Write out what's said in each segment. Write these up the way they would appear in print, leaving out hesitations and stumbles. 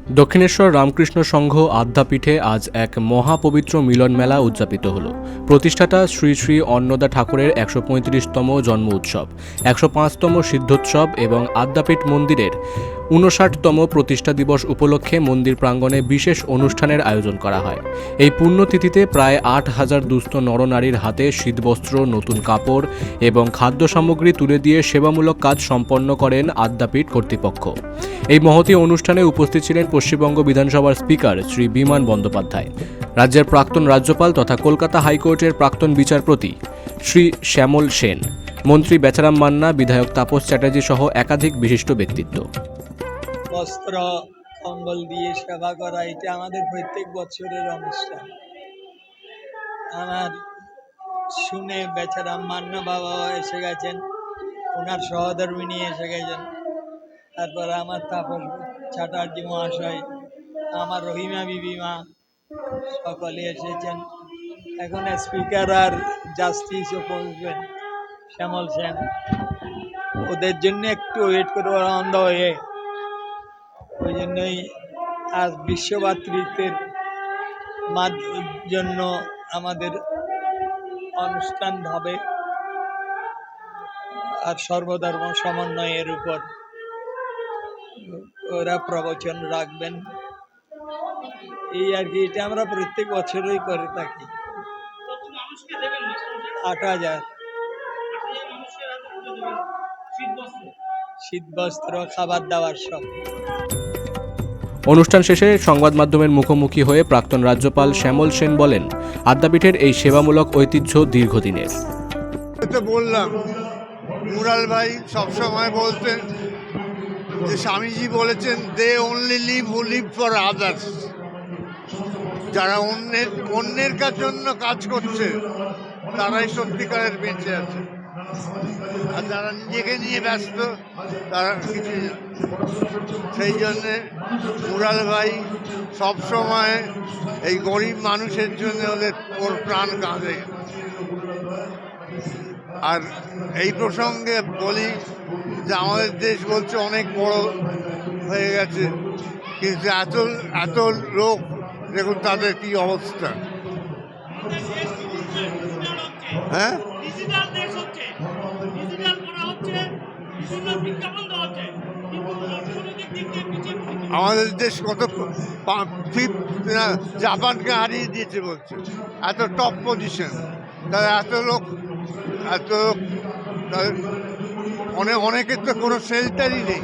দক্ষিণেশ্বর রামকৃষ্ণ সংঘ আদ্যাপীঠে আজ এক মহাপবিত্র মিলন মেলা উদযাপিত হল। প্রতিষ্ঠাতা শ্রী শ্রী অন্নদা ঠাকুরের ১৩৫তম জন্ম উৎসব, ১০৫তম সিদ্ধোৎসব এবং আদ্যাপীঠ মন্দিরের ৫৯তম প্রতিষ্ঠা দিবস উপলক্ষে মন্দির প্রাঙ্গণে বিশেষ অনুষ্ঠানের আয়োজন করা হয়। এই পুণ্যতিথিতে প্রায় ৮,০০০ দুস্থ নরনারীর হাতে শীতবস্ত্র, নতুন কাপড় এবং খাদ্য সামগ্রী তুলে দিয়ে সেবামূলক কাজ সম্পন্ন করেন আদ্যাপীঠ কর্তৃপক্ষ। এই মহতী অনুষ্ঠানে উপস্থিত ছিলেন পশ্চিমবঙ্গ বিধানসভার স্পিকার শ্রী বিমান বন্দ্যোপাধ্যায়, রাজ্যের প্রাক্তন রাজ্যপাল তথা কলকাতা হাইকোর্টের প্রাক্তন বিচারপতি শ্রী শ্যামল সেন, মন্ত্রী বেচারাম মান্না, বিধায়ক তাপস চ্যাটার্জি সহ একাধিক বিশিষ্ট ব্যক্তিত্ব। বস্ত্র কম্বল দিয়ে সেবা করা এটা আমাদের প্রত্যেক বছরের অনুষ্ঠান। আমার শুনে বেচারাম মান্না বাবা এসে গেছেন, ওনার সহধর্মিনী এসে গেছেন, তারপর আমার তাপস চ্যাটার্জি মহাশয়, আমার রহিমা বিবিমা সকলে এসেছেন। এখন স্পিকার আর জাস্টিসও পৌঁছবেন, শ্যামল সেন, ওদের জন্য একটু ওয়েট করবো অন দ্য ওয়ে। ওই জন্যই আজ বিশ্বভাতৃত্বের জন্য আমাদের অনুষ্ঠান হবে আর সর্বধর্ম সমন্বয়ের উপর ওরা প্রবচন রাখবেন। এই আর কি, এটা আমরা প্রত্যেক বছরই করে থাকি। ৮,০০০ শীতবস্ত্র, খাবার দাবার সব। অনুষ্ঠান শেষে সংবাদ মাধ্যমের মুখোমুখি হয়ে প্রাক্তন রাজ্যপাল শ্যামল সেন বলেন, আদ্যাপীঠের এই সেবামূলক ঐতিহ্য দীর্ঘদিনের। বললাম, মুরাল ভাই সবসময় বলতেন যে স্বামীজি বলেছেন, they only live who live for others. যারা অন্যের জন্য কাজ করছে তারাই সত্যিকারের বেঁচে আছে, আর যারা নিজেকে নিয়ে ব্যস্ত তারা কিছু। সেই জন্যে মুরাল ভাই সবসময় এই গরিব মানুষের জন্য ওর প্রাণ কাঁদে। আর এই প্রসঙ্গে বলি যে আমাদের দেশ বলছে অনেক বড় হয়ে গেছে, কিন্তু এত লোক দেখুন তাদের কি অবস্থা। হ্যাঁ, আমাদের দেশ কত জাপানকে হারিয়ে দিয়েছে বলছে, এত টপ পজিশন, তাদের এত লোক অনেকের তো কোনো শেল্টারই নেই।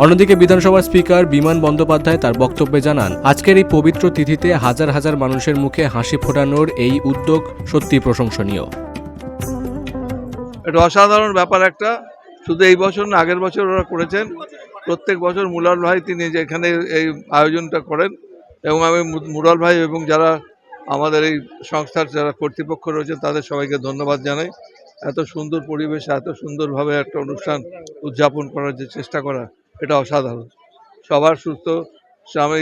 অন্যদিকে বিধানসভার স্পিকার বিমান বন্দ্যোপাধ্যায় তার বক্তব্যে জানান, আজকের এই পবিত্র তিথিতে হাজার হাজার মানুষের মুখে হাসি ফোটানোর এই উদ্যোগ সত্যি প্রশংসনীয়। এটা অসাধারণ ব্যাপার একটা, শুধু এই বছর না, আগের বছর ওরা করেছেন। প্রত্যেক বছর মুরাল ভাই তিনি যেখানে এই আয়োজনটা করেন, এবং আমি মুরাল ভাই এবং যারা আমাদের এই সংস্থার যারা কর্তৃপক্ষ রয়েছে তাদের সবাইকে ধন্যবাদ জানাই। এত সুন্দর পরিবেশে এত সুন্দরভাবে একটা অনুষ্ঠান উদযাপন করার যে চেষ্টা করা, এটা অসাধারণ। সবার আমি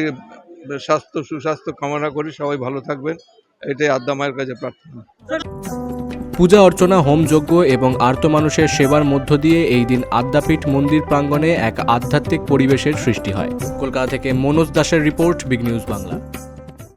সুস্বাস্থ্য কামনা করি, সবাই ভালো থাকবেন, এটাই আদ্যা মায়ের কাছে প্রার্থনা। পূজা অর্চনা, হোমযজ্ঞ এবং আর্ত মানুষের সেবার মধ্য দিয়ে এই দিন আদ্যাপীঠ মন্দির প্রাঙ্গণে এক আধ্যাত্মিক পরিবেশের সৃষ্টি হয়। কলকাতা থেকে মনোজ দাসের রিপোর্ট, বিগ নিউজ বাংলা।